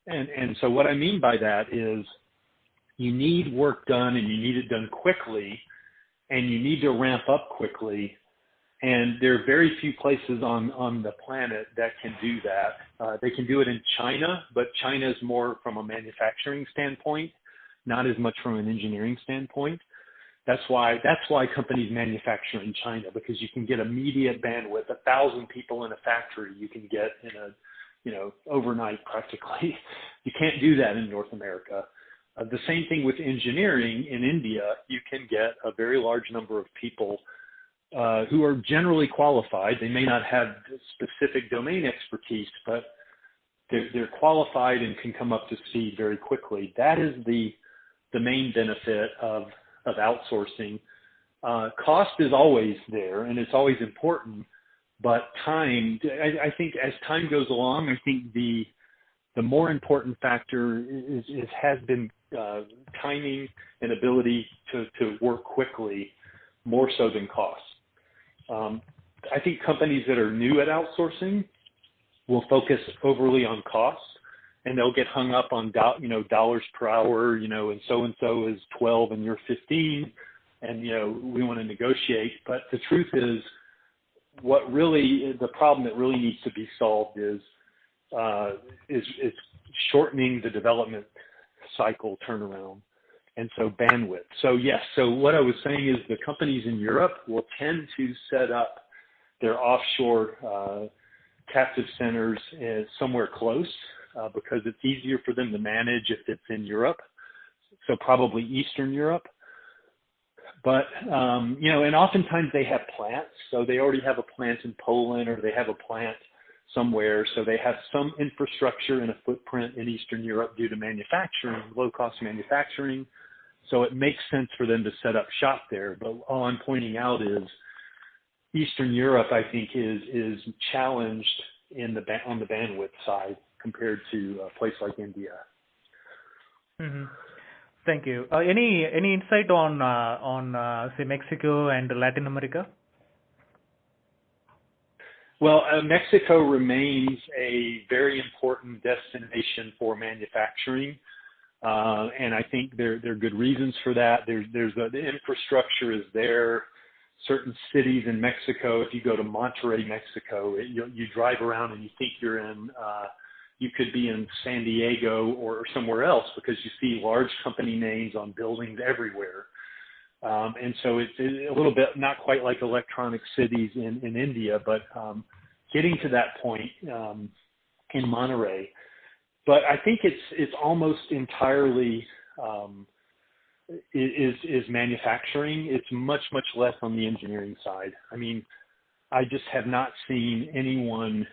And so what I mean by that is you need work done and you need it done quickly and you need to ramp up quickly. And there are very few places on the planet that can do that. They can do it in China, but China is more from a manufacturing standpoint, not as much from an engineering standpoint. That's why companies manufacture in China, because you can get immediate bandwidth. 1,000 people in a factory you can get in overnight practically. You can't do that in North America. The same thing with engineering in India. You can get a very large number of people who are generally qualified. They may not have specific domain expertise, but they're qualified and can come up to speed very quickly. That is the main benefit of outsourcing. Cost is always there and it's always important, but time, I think as time goes along, I think the more important factor has been timing and ability to work quickly more so than cost. I think companies that are new at outsourcing will focus overly on cost, and they'll get hung up on dollars per hour, and so is 12 and you're 15, and we want to negotiate. But the truth is, the problem that really needs to be solved is shortening the development cycle turnaround. And so bandwidth. So yes, so what I was saying is the companies in Europe will tend to set up their offshore captive centers somewhere close because it's easier for them to manage if it's in Europe. So probably Eastern Europe. But, and oftentimes they have plants. So they already have a plant in Poland or they have a plant somewhere. So they have some infrastructure and a footprint in Eastern Europe due to manufacturing, low-cost manufacturing. So it makes sense for them to set up shop there. But all I'm pointing out is Eastern Europe, I think, is challenged on the bandwidth side compared to a place like India. Mm-hmm. Thank you. Any insight on say Mexico and Latin America? Well, Mexico remains a very important destination for manufacturing. And I think there are good reasons for that. The infrastructure is there. Certain cities in Mexico, if you go to Monterrey, Mexico, you drive around and you think you could be in San Diego or somewhere else because you see large company names on buildings everywhere. And so it's a little bit not quite like electronic cities in India, but getting to that point in Monterrey. But I think it's almost entirely is manufacturing. It's much less on the engineering side. I mean, I just have not seen anyone.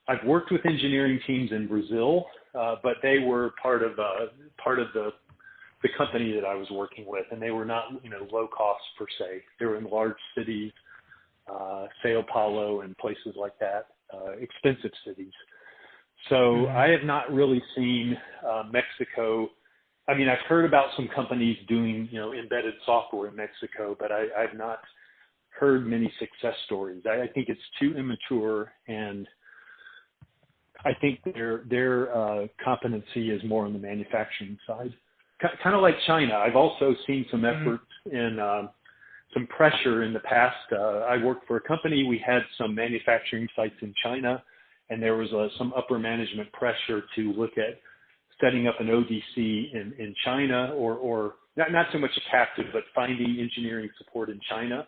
I've worked with engineering teams in Brazil, but they were part of the company that I was working with, and they were not low cost per se. They were in large cities, Sao Paulo and places like that, expensive cities. So I have not really seen Mexico. I mean, I've heard about some companies doing, embedded software in Mexico, but I've not heard many success stories. I think it's too immature, and I think their competency is more on the manufacturing side. Kind of like China. I've also seen some efforts in some pressure in the past. I worked for a company. We had some manufacturing sites in China, and there was some upper management pressure to look at setting up an ODC in China or not so much a captive, but finding engineering support in China.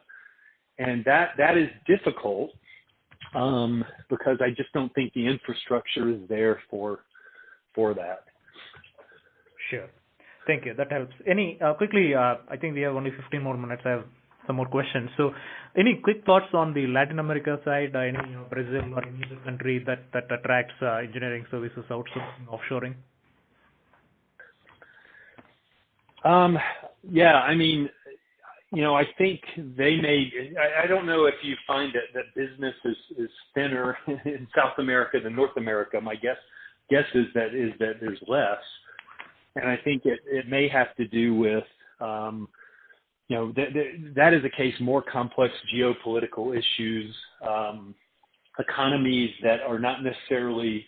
And that is difficult because I just don't think the infrastructure is there for that. Sure. Thank you. That helps. Quickly, I think we have only 15 more minutes. I have some more questions. So any quick thoughts on the Latin America side, any Brazil or any other country that attracts engineering services outsourcing, offshoring? Yeah, I mean, I think they I don't know if you find that business is thinner in South America than North America. My guess is that there's less. And I think it may have to do with, that is a case, more complex geopolitical issues, economies that are not necessarily